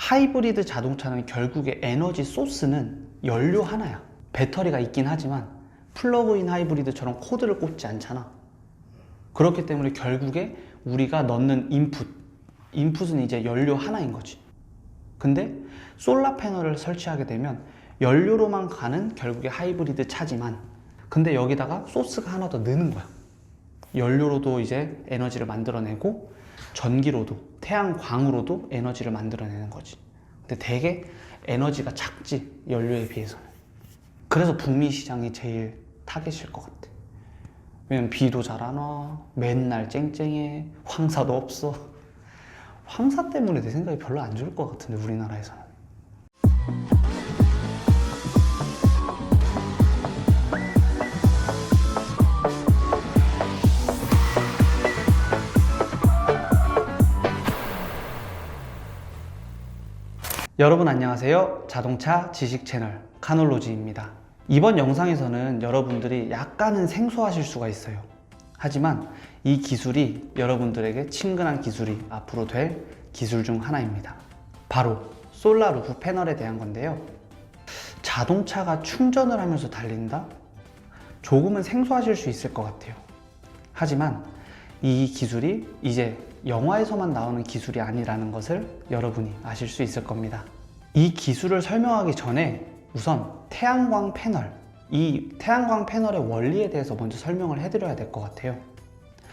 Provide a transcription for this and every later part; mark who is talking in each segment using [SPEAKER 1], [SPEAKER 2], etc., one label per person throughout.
[SPEAKER 1] 하이브리드 자동차는 결국에 에너지 소스는 연료 하나야. 배터리가 있긴 하지만 플러그인 하이브리드처럼 코드를 꽂지 않잖아. 그렇기 때문에 결국에 우리가 넣는 인풋은 이제 연료 하나인 거지. 근데 솔라 패널을 설치하게 되면 연료로만 가는 결국에 하이브리드 차지만, 근데 여기다가 소스가 하나 더 넣는 거야. 연료로도 이제 에너지를 만들어내고 전기로도, 태양광으로도 에너지를 만들어내는 거지. 근데 되게 에너지가 작지, 연료에 비해서는. 그래서 북미 시장이 제일 타겟일 것 같아. 왜냐면 비도 잘 안 와, 맨날 쨍쨍해, 황사도 없어. 황사 때문에 내 생각이 별로 안 좋을 것 같은데, 우리나라에서는. 여러분 안녕하세요. 자동차 지식 채널 카놀로지입니다. 이번 영상에서는 여러분들이 약간은 생소하실 수가 있어요. 하지만 이 기술이 여러분들에게 친근한 기술이 앞으로 될 기술 중 하나입니다. 바로 솔라 루프 패널에 대한 건데요. 자동차가 충전을 하면서 달린다? 조금은 생소하실 수 있을 것 같아요. 하지만 이 기술이 이제 영화에서만 나오는 기술이 아니라는 것을 여러분이 아실 수 있을 겁니다. 이 기술을 설명하기 전에 우선 태양광 패널, 이 태양광 패널의 원리에 대해서 먼저 설명을 해드려야 될 것 같아요.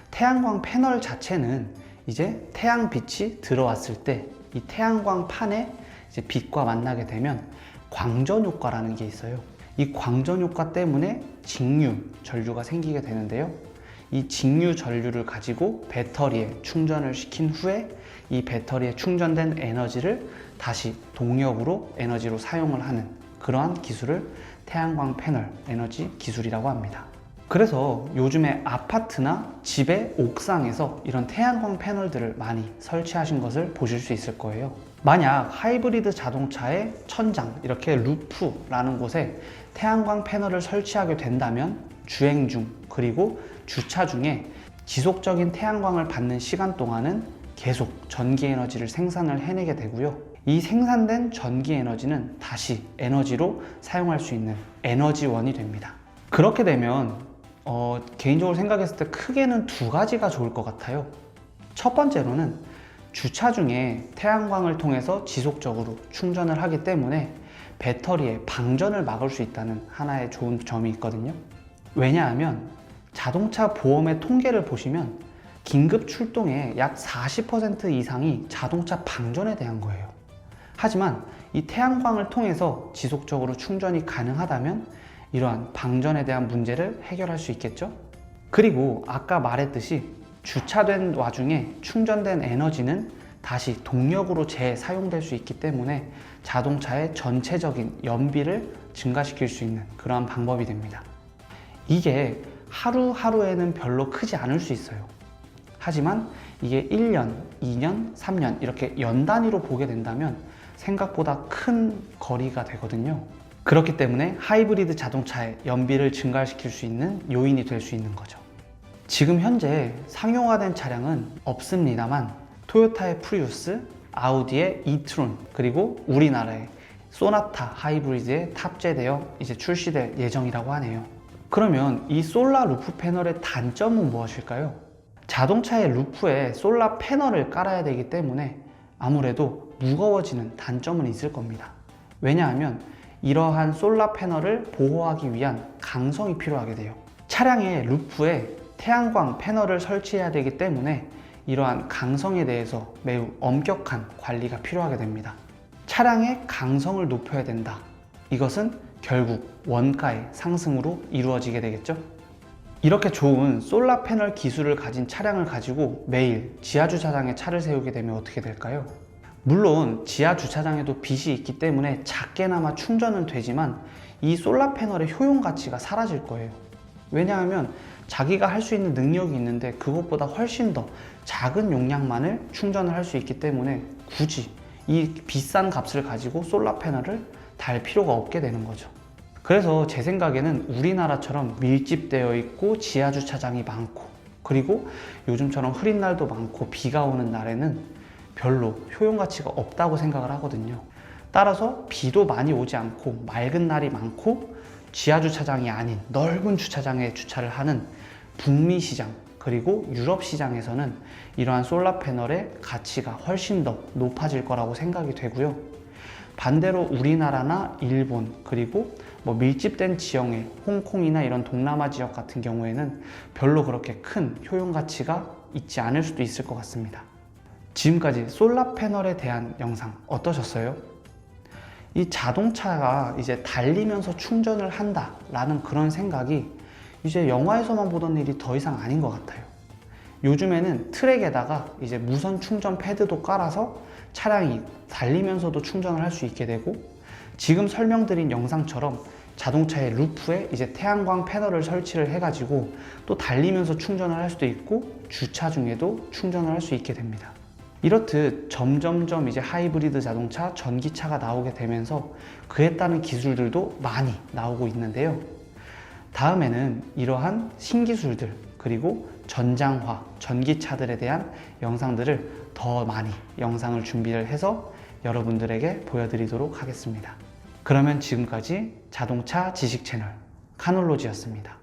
[SPEAKER 1] 태양광 패널 자체는 이제 태양빛이 들어왔을 때 이 태양광 판에 이제 빛과 만나게 되면 광전 효과라는 게 있어요. 이 광전 효과 때문에 직류, 전류가 생기게 되는데요. 이 직류 전류를 가지고 배터리에 충전을 시킨 후에 이 배터리에 충전된 에너지를 다시 동력으로 에너지로 사용을 하는 그러한 기술을 태양광 패널 에너지 기술이라고 합니다. 그래서 요즘에 아파트나 집의 옥상에서 이런 태양광 패널들을 많이 설치하신 것을 보실 수 있을 거예요. 만약 하이브리드 자동차의 천장, 이렇게 루프라는 곳에 태양광 패널을 설치하게 된다면 주행 중 그리고 주차 중에 지속적인 태양광을 받는 시간 동안은 계속 전기 에너지를 생산을 해내게 되고요. 이 생산된 전기 에너지는 다시 에너지로 사용할 수 있는 에너지원이 됩니다. 그렇게 되면 개인적으로 생각했을 때 크게는 두 가지가 좋을 것 같아요. 첫 번째로는 주차 중에 태양광을 통해서 지속적으로 충전을 하기 때문에 배터리의 방전을 막을 수 있다는 하나의 좋은 점이 있거든요. 왜냐하면 자동차 보험의 통계를 보시면 긴급 출동의 약 40% 이상이 자동차 방전에 대한 거예요. 하지만 이 태양광을 통해서 지속적으로 충전이 가능하다면 이러한 방전에 대한 문제를 해결할 수 있겠죠? 그리고 아까 말했듯이 주차된 와중에 충전된 에너지는 다시 동력으로 재사용될 수 있기 때문에 자동차의 전체적인 연비를 증가시킬 수 있는 그러한 방법이 됩니다. 이게 하루하루에는 별로 크지 않을 수 있어요. 하지만 이게 1년, 2년, 3년 이렇게 연 단위로 보게 된다면 생각보다 큰 거리가 되거든요. 그렇기 때문에 하이브리드 자동차의 연비를 증가시킬 수 있는 요인이 될 수 있는 거죠. 지금 현재 상용화된 차량은 없습니다만 토요타의 프리우스, 아우디의 이트론, 그리고 우리나라의 소나타 하이브리드에 탑재되어 이제 출시될 예정이라고 하네요. 그러면 이 솔라 루프 패널의 단점은 무엇일까요? 자동차의 루프에 솔라 패널을 깔아야 되기 때문에 아무래도 무거워지는 단점은 있을 겁니다. 왜냐하면 이러한 솔라 패널을 보호하기 위한 강성이 필요하게 돼요. 차량의 루프에 태양광 패널을 설치해야 되기 때문에 이러한 강성에 대해서 매우 엄격한 관리가 필요하게 됩니다. 차량의 강성을 높여야 된다. 이것은 결국 원가의 상승으로 이루어지게 되겠죠? 이렇게 좋은 솔라 패널 기술을 가진 차량을 가지고 매일 지하주차장에 차를 세우게 되면 어떻게 될까요? 물론 지하주차장에도 빛이 있기 때문에 작게나마 충전은 되지만 이 솔라 패널의 효용 가치가 사라질 거예요. 왜냐하면 자기가 할 수 있는 능력이 있는데 그것보다 훨씬 더 작은 용량만을 충전을 할 수 있기 때문에 굳이 이 비싼 값을 가지고 솔라 패널을 달 필요가 없게 되는 거죠. 그래서 제 생각에는 우리나라처럼 밀집되어 있고 지하주차장이 많고 그리고 요즘처럼 흐린 날도 많고 비가 오는 날에는 별로 효용 가치가 없다고 생각을 하거든요. 따라서 비도 많이 오지 않고 맑은 날이 많고 지하 주차장이 아닌 넓은 주차장에 주차를 하는 북미 시장 그리고 유럽 시장에서는 이러한 솔라 패널의 가치가 훨씬 더 높아질 거라고 생각이 되고요. 반대로 우리나라나 일본 그리고 밀집된 지형의 홍콩이나 이런 동남아 지역 같은 경우에는 별로 그렇게 큰 효용 가치가 있지 않을 수도 있을 것 같습니다. 지금까지 솔라 패널에 대한 영상 어떠셨어요? 이 자동차가 이제 달리면서 충전을 한다라는 그런 생각이 이제 영화에서만 보던 일이 더 이상 아닌 것 같아요. 요즘에는 트랙에다가 이제 무선 충전 패드도 깔아서 차량이 달리면서도 충전을 할 수 있게 되고, 지금 설명드린 영상처럼 자동차의 루프에 이제 태양광 패널을 설치를 해가지고 또 달리면서 충전을 할 수도 있고 주차 중에도 충전을 할 수 있게 됩니다. 이렇듯 점점점 이제 하이브리드 자동차, 전기차가 나오게 되면서 그에 따른 기술들도 많이 나오고 있는데요. 다음에는 이러한 신기술들 그리고 전장화, 전기차들에 대한 영상들을 더 많이 영상을 준비를 해서 여러분들에게 보여드리도록 하겠습니다. 그러면 지금까지 자동차 지식 채널 카놀로지였습니다.